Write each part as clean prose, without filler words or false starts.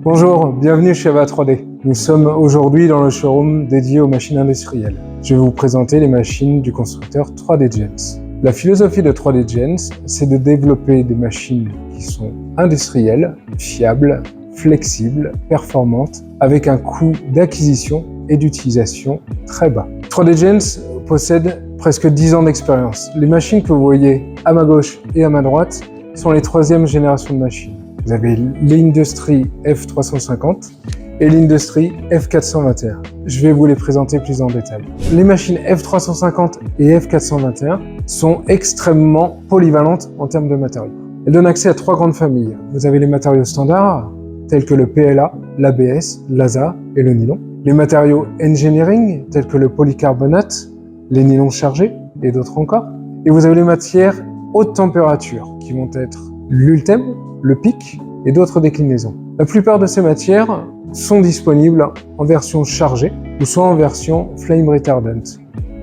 Bonjour, bienvenue chez Ava 3D. Nous sommes aujourd'hui dans le showroom dédié aux machines industrielles. Je vais vous présenter les machines du constructeur 3D Gens. La philosophie de 3D Gens, c'est de développer des machines qui sont industrielles, fiables, flexibles, performantes, avec un coût d'acquisition et d'utilisation très bas. 3D Gens possède presque 10 ans d'expérience. Les machines que vous voyez à ma gauche et à ma droite sont les troisième génération de machines. Vous avez l'Industry F350 et l'Industry F421. Je vais vous les présenter plus en détail. Les machines F350 et F421 sont extrêmement polyvalentes en termes de matériaux. Elles donnent accès à trois grandes familles. Vous avez les matériaux standards, tels que le PLA, l'ABS, l'ASA et le nylon. Les matériaux engineering, tels que le polycarbonate, les nylons chargés et d'autres encore. Et vous avez les matières haute température, qui vont être l'ULTEM, le PIC et d'autres déclinaisons. La plupart de ces matières sont disponibles en version chargée ou soit en version flame retardant.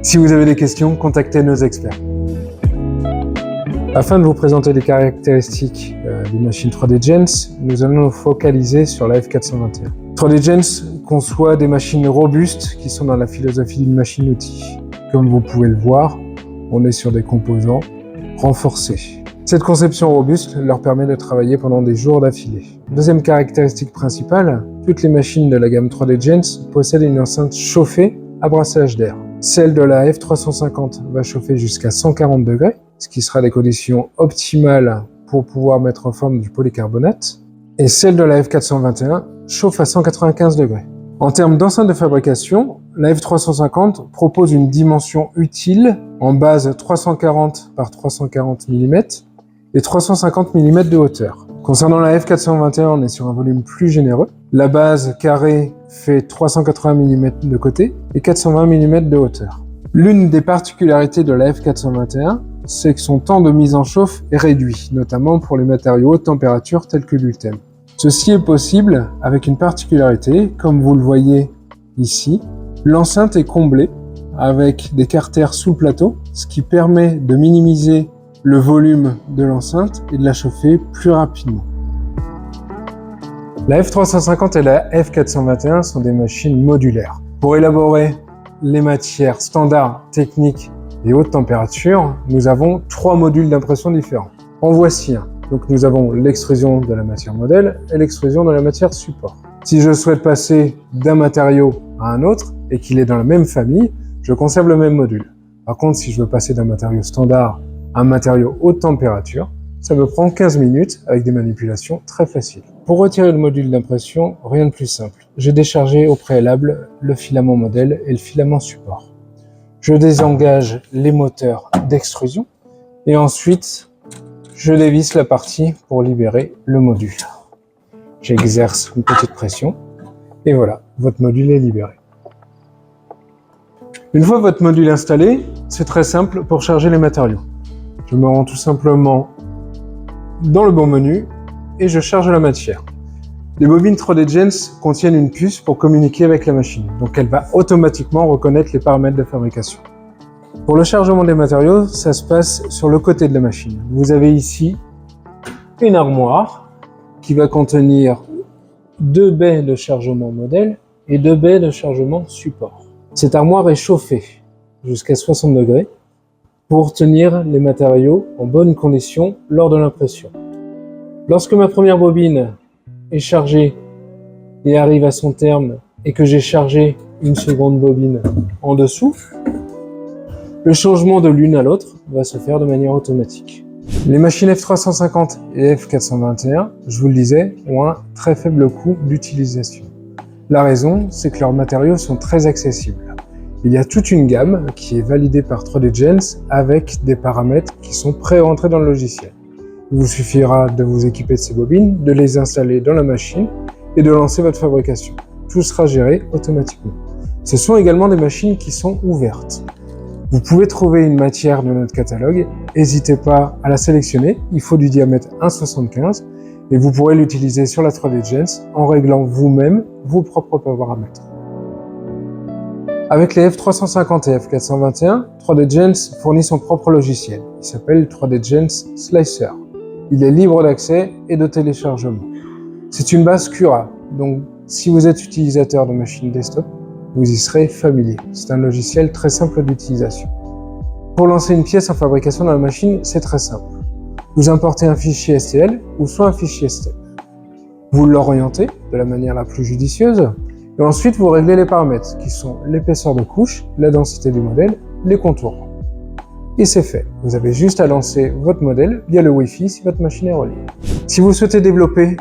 Si vous avez des questions, contactez nos experts. Afin de vous présenter les caractéristiques des machines 3D Gens, nous allons nous focaliser sur la F421. 3D Gens conçoit des machines robustes qui sont dans la philosophie d'une machine-outil. Comme vous pouvez le voir, on est sur des composants renforcés. Cette conception robuste leur permet de travailler pendant des jours d'affilée. Deuxième caractéristique principale, toutes les machines de la gamme 3D Gens possèdent une enceinte chauffée à brassage d'air. Celle de la F350 va chauffer jusqu'à 140 degrés, ce qui sera des conditions optimales pour pouvoir mettre en forme du polycarbonate. Et celle de la F421 chauffe à 195 degrés. En termes d'enceinte de fabrication, la F350 propose une dimension utile en base 340 par 340 mm et 350 mm de hauteur. Concernant la F421, on est sur un volume plus généreux. La base carrée fait 380 mm de côté et 420 mm de hauteur. L'une des particularités de la F421, c'est que son temps de mise en chauffe est réduit, notamment pour les matériaux haute température tels que l'ULTEM. Ceci est possible avec une particularité, comme vous le voyez ici. L'enceinte est comblée avec des carters sous le plateau, ce qui permet de minimiser le volume de l'enceinte et de la chauffer plus rapidement. La F350 et la F421 sont des machines modulaires. Pour élaborer les matières standards, techniques et haute température, nous avons trois modules d'impression différents. En voici un. Donc nous avons l'extrusion de la matière modèle et l'extrusion de la matière support. Si je souhaite passer d'un matériau à un autre et qu'il est dans la même famille, je conserve le même module. Par contre, si je veux passer d'un matériau standard à un matériau haute température, ça me prend 15 minutes avec des manipulations très faciles. Pour retirer le module d'impression, rien de plus simple. J'ai déchargé au préalable le filament modèle et le filament support. Je désengage les moteurs d'extrusion et ensuite je dévisse la partie pour libérer le module. J'exerce une petite pression et voilà, votre module est libéré. Une fois votre module installé, c'est très simple pour charger les matériaux. Je me rends tout simplement dans le bon menu et je charge la matière. Les bobines 3D Gens contiennent une puce pour communiquer avec la machine, donc elle va automatiquement reconnaître les paramètres de fabrication. Pour le chargement des matériaux, ça se passe sur le côté de la machine. Vous avez ici une armoire qui va contenir deux baies de chargement modèle et deux baies de chargement support. Cette armoire est chauffée jusqu'à 60 degrés pour tenir les matériaux en bonne condition lors de l'impression. Lorsque ma première bobine est chargée et arrive à son terme et que j'ai chargé une seconde bobine en dessous, le changement de l'une à l'autre va se faire de manière automatique. Les machines F350 et F421, je vous le disais, ont un très faible coût d'utilisation. La raison, c'est que leurs matériaux sont très accessibles. Il y a toute une gamme qui est validée par 3D Gens avec des paramètres qui sont pré-rentrés dans le logiciel. Il vous suffira de vous équiper de ces bobines, de les installer dans la machine et de lancer votre fabrication. Tout sera géré automatiquement. Ce sont également des machines qui sont ouvertes. Vous pouvez trouver une matière de notre catalogue, n'hésitez pas à la sélectionner, il faut du diamètre 1,75 et vous pourrez l'utiliser sur la 3D Gens en réglant vous-même vos propres paramètres. Avec les F350 et F421, 3D Gens fournit son propre logiciel. Il s'appelle 3D Gens Slicer. Il est libre d'accès et de téléchargement. C'est une base Cura, Donc, si vous êtes utilisateur de machines desktop, vous y serez familier. C'est un logiciel très simple d'utilisation. Pour lancer une pièce en fabrication dans la machine, c'est très simple. Vous importez un fichier STL ou soit un fichier STEP. Vous l'orientez de la manière la plus judicieuse et ensuite vous réglez les paramètres qui sont l'épaisseur de couche, la densité du modèle, les contours. Et c'est fait. Vous avez juste à lancer votre modèle via le Wi-Fi si votre machine est reliée. Si vous souhaitez développer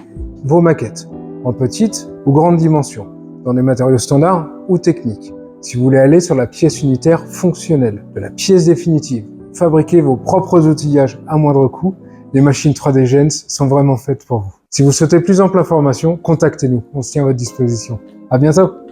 vos maquettes en petites ou grandes dimensions, dans des matériaux standards ou techniques, si vous voulez aller sur la pièce unitaire fonctionnelle, de la pièce définitive, fabriquer vos propres outillages à moindre coût, les machines 3D Gens sont vraiment faites pour vous. Si vous souhaitez plus ample information, contactez-nous, on se tient à votre disposition. À bientôt!